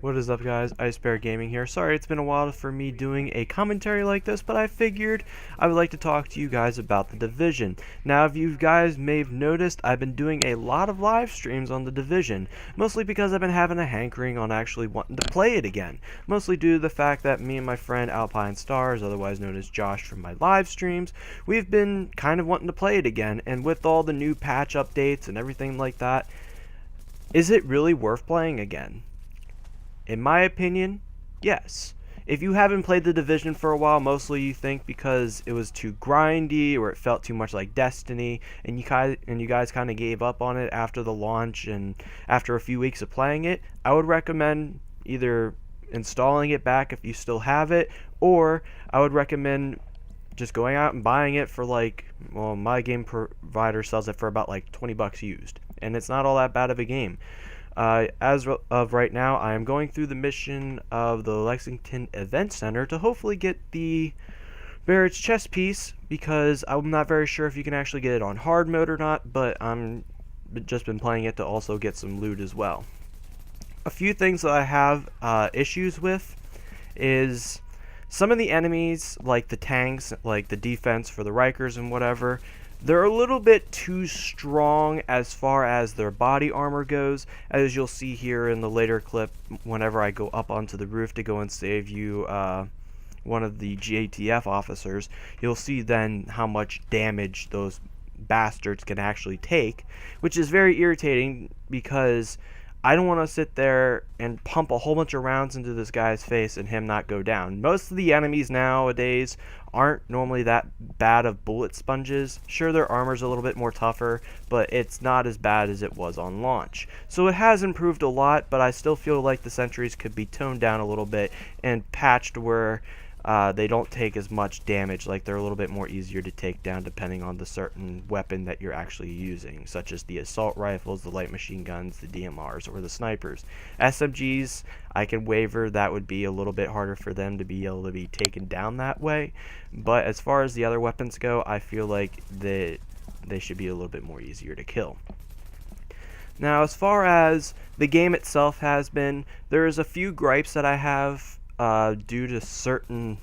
What is up, guys? AHappyIceBear Gaming here. Sorry it's been a while for me doing a commentary like this, but I figured I would like to talk to you guys about The Division. Now, if you guys may have noticed, I've been doing a lot of live streams on The Division, mostly because I've been having a hankering on actually wanting to play it again, mostly due to the fact that me and my friend ALPINESTARS, otherwise known as Josh from my live streams, we've been kind of wanting to play it again, and with all the new patch updates and everything like that, is it really worth playing again? In my opinion, yes. If you haven't played The Division for a while, mostly you think because it was too grindy or it felt too much like Destiny, and you guys kind of gave up on it after the launch and after a few weeks of playing it, I would recommend either installing it back if you still have it, or I would recommend just going out and buying it for my game provider sells it for about like 20 bucks used, and it's not all that bad of a game. As of right now, I am going through the mission of the Lexington Event Center to hopefully get the Barrett's chest piece, because I'm not very sure if you can actually get it on hard mode or not, but I'm just been playing it to also get some loot as well. A few things that I have issues with is some of the enemies, like the tanks, like the defense for the Rikers and whatever, they're a little bit too strong as far as their body armor goes, as you'll see here in the later clip whenever I go up onto the roof to go and save you one of the GATF officers. You'll see then how much damage those bastards can actually take, which is very irritating because I don't want to sit there and pump a whole bunch of rounds into this guy's face and him not go down. Most of the enemies nowadays aren't normally that bad of bullet sponges. Sure, their armor's a little bit more tougher, but it's not as bad as it was on launch. So it has improved a lot, but I still feel like the sentries could be toned down a little bit and patched where they don't take as much damage, like they're a little bit more easier to take down depending on the certain weapon that you're actually using, such as the assault rifles, the light machine guns, the DMRs, or the snipers. SMGs, I can waver, that would be a little bit harder for them to be able to be taken down that way, but as far as the other weapons go, I feel like they should be a little bit more easier to kill. Now, as far as the game itself has been, there's a few gripes that I have due to certain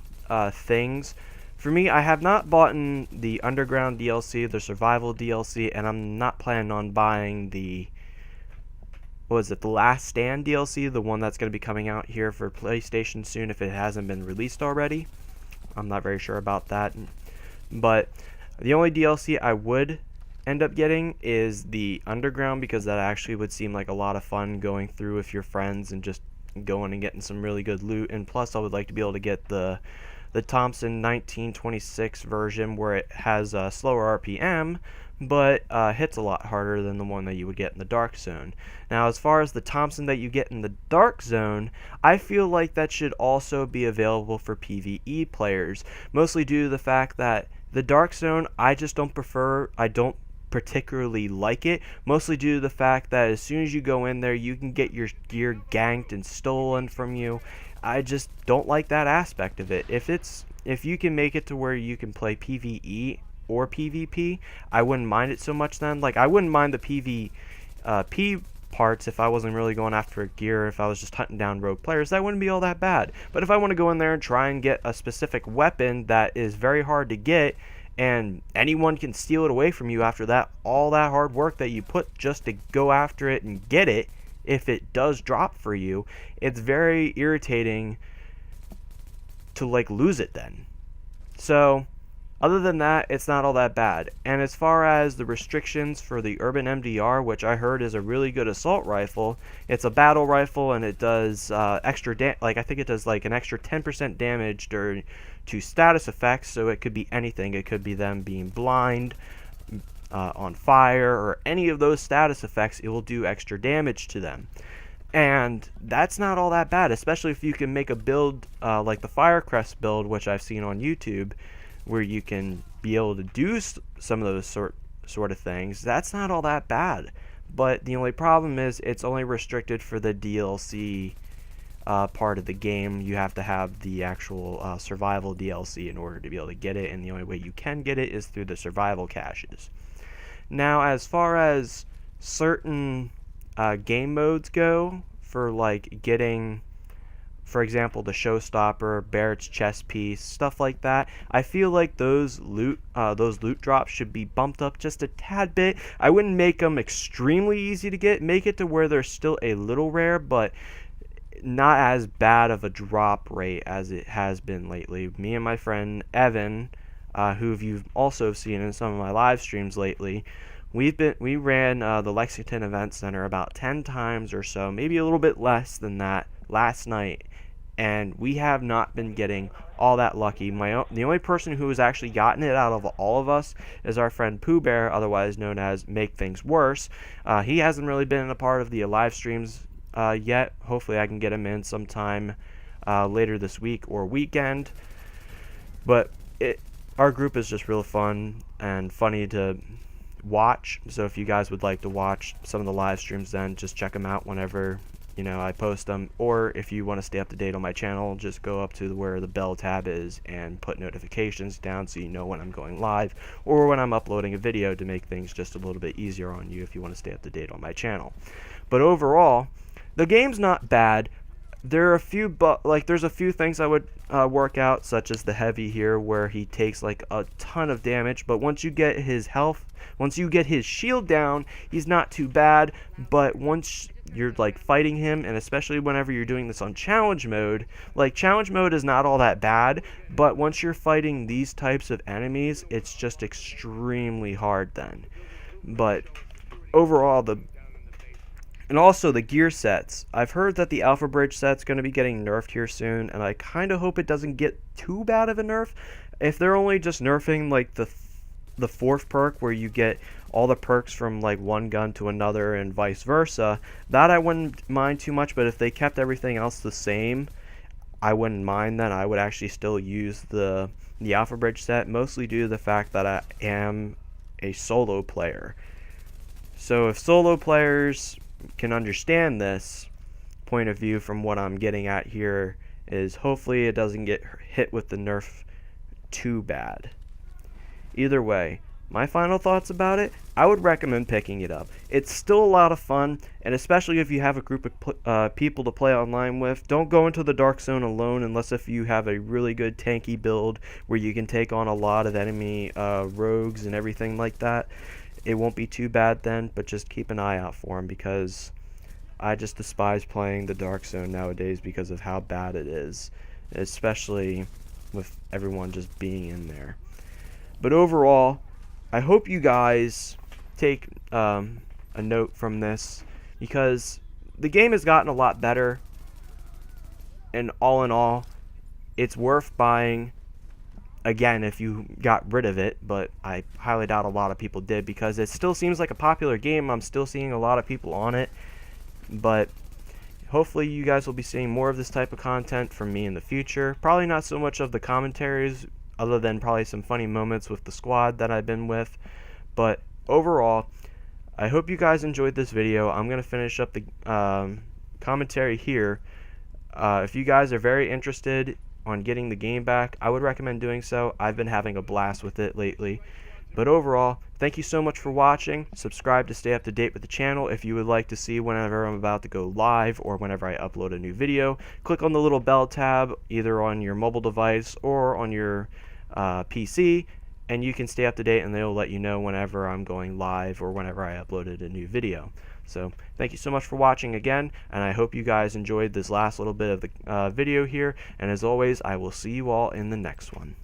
things. For me, I have not bought the Underground DLC, the Survival DLC, and I'm not planning on buying the the Last Stand DLC, the one that's going to be coming out here for PlayStation soon if it hasn't been released already. I'm not very sure about that, but the only DLC I would end up getting is the Underground, because that actually would seem like a lot of fun going through with your friends and just going and getting some really good loot. And plus, I would like to be able to get the Thompson 1926 version, where it has a slower RPM but hits a lot harder than the one that you would get in the Dark Zone. Now, as far as the Thompson that you get in the Dark Zone, I feel like that should also be available for PvE players, mostly due to the fact that the Dark Zone I just don't prefer. I don't particularly like it, mostly due to the fact that as soon as you go in there, you can get your gear ganked and stolen from you. I just don't like that aspect of it. If you can make it to where you can play PvE or PvP, I wouldn't mind it so much then. Like, I wouldn't mind the PvP parts if I wasn't really going after gear, if I was just hunting down rogue players. That wouldn't be all that bad. But if I want to go in there and try and get a specific weapon that is very hard to get, and anyone can steal it away from you after all that hard work that you put just to go after it and get it, if it does drop for you, it's very irritating to lose it then. So other than that, it's not all that bad. And as far as the restrictions for the Urban MDR, which I heard is a really good assault rifle, it's a battle rifle and it does extra I think it does an extra 10% damage to status effects, so it could be anything. It could be them being blind, on fire, or any of those status effects. It will do extra damage to them. And that's not all that bad, especially if you can make a build like the Firecrest build, which I've seen on YouTube, where you can be able to do some of those sort of things. That's not all that bad. But the only problem is it's only restricted for the DLC part of the game. You have to have the actual survival DLC in order to be able to get it, and the only way you can get it is through the survival caches. Now, as far as certain game modes go, for getting for example, the Showstopper, Barrett's chest piece, stuff like that. I feel like those loot drops should be bumped up just a tad bit. I wouldn't make them extremely easy to get. Make it to where they're still a little rare, but not as bad of a drop rate as it has been lately. Me and my friend Evan, who you've also seen in some of my live streams lately, we ran the Lexington Event Center about 10 times or so, maybe a little bit less than that, last night, and we have not been getting all that lucky. The only person who has actually gotten it out of all of us is our friend Pooh Bear, otherwise known as Make Things Worse. He hasn't really been a part of the live streams yet. Hopefully I can get him in sometime later this week or weekend. But our group is just real fun and funny to watch, so if you guys would like to watch some of the live streams, then just check them out whenever I post them. Or if you want to stay up to date on my channel, just go up to where the bell tab is and put notifications down so you know when I'm going live or when I'm uploading a video, to make things just a little bit easier on you if you want to stay up to date on my channel. But overall, the game's not bad. There are a few there's a few things I would work out, such as the heavy here, where he takes like a ton of damage, but once you get his shield down, he's not too bad. But once you're like fighting him, and especially whenever you're doing this on challenge mode, like challenge mode is not all that bad, but once you're fighting these types of enemies, it's just extremely hard then. But overall, and also the gear sets. I've heard that the Alpha Bridge set's going to be getting nerfed here soon, and I kind of hope it doesn't get too bad of a nerf. If they're only just nerfing like the fourth perk, where you get all the perks from like one gun to another and vice versa, that I wouldn't mind too much. But if they kept everything else the same, I wouldn't mind that. I would actually still use the Alpha Bridge set, mostly due to the fact that I am a solo player. So if solo players can understand this point of view, from what I'm getting at here, is hopefully it doesn't get hit with the nerf too bad. Either way, my final thoughts about it, I would recommend picking it up. It's still a lot of fun, and especially if you have a group of people to play online with. Don't go into the Dark Zone alone, unless if you have a really good tanky build where you can take on a lot of enemy rogues and everything like that. It won't be too bad then, but just keep an eye out for them, because I just despise playing the Dark Zone nowadays because of how bad it is, especially with everyone just being in there. But overall, I hope you guys take a note from this, because the game has gotten a lot better, and all in all, it's worth buying. Again, if you got rid of it, but I highly doubt a lot of people did, because it still seems like a popular game. I'm still seeing a lot of people on it, but hopefully you guys will be seeing more of this type of content from me in the future. Probably not so much of the commentaries, other than probably some funny moments with the squad that I've been with. But overall, I hope you guys enjoyed this video. I'm going to finish up the commentary here. If you guys are very interested on getting the game back, I would recommend doing so. I've been having a blast with it lately. But overall, thank you so much for watching. Subscribe to stay up to date with the channel if you would like to see whenever I'm about to go live or whenever I upload a new video. Click on the little bell tab either on your mobile device or on your PC, and you can stay up to date, and they'll let you know whenever I'm going live or whenever I uploaded a new video. So thank you so much for watching again, and I hope you guys enjoyed this last little bit of the video here, and as always, I will see you all in the next one.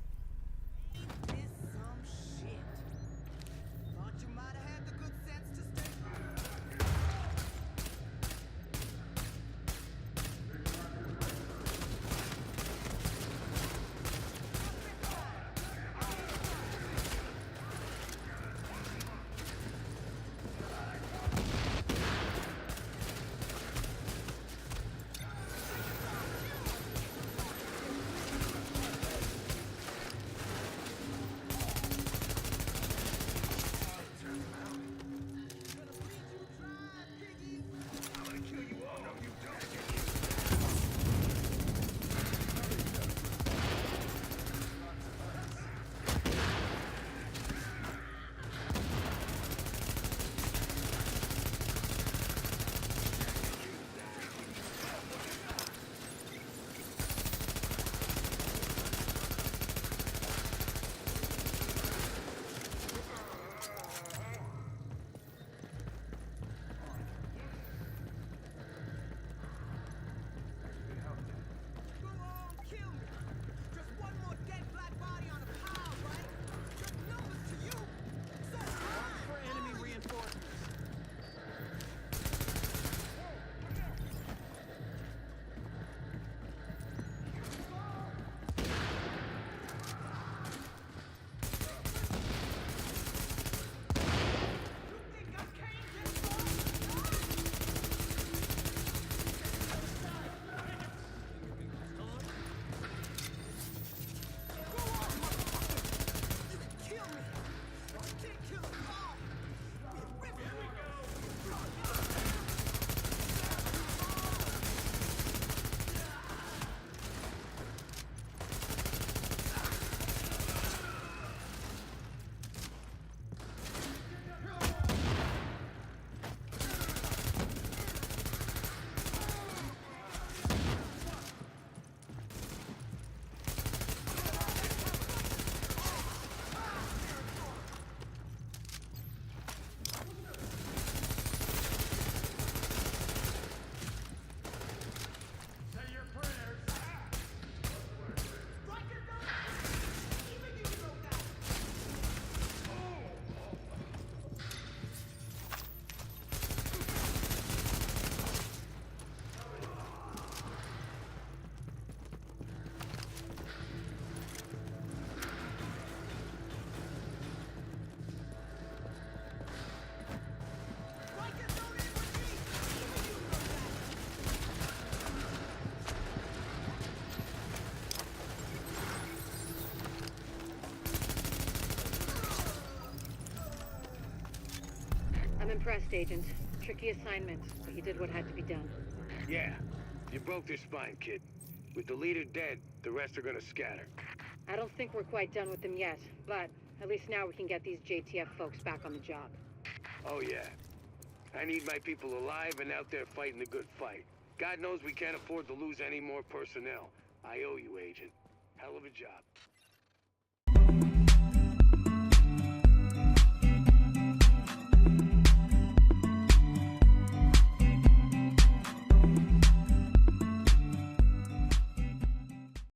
impressed, Agent. Tricky assignment, but you did what had to be done. Yeah, you broke their spine, kid. With the leader dead, the rest are gonna scatter. I don't think we're quite done with them yet, but at least now we can get these JTF folks back on the job. Oh yeah. I need my people alive and out there fighting the good fight. God knows we can't afford to lose any more personnel. I owe you, Agent. Hell of a job.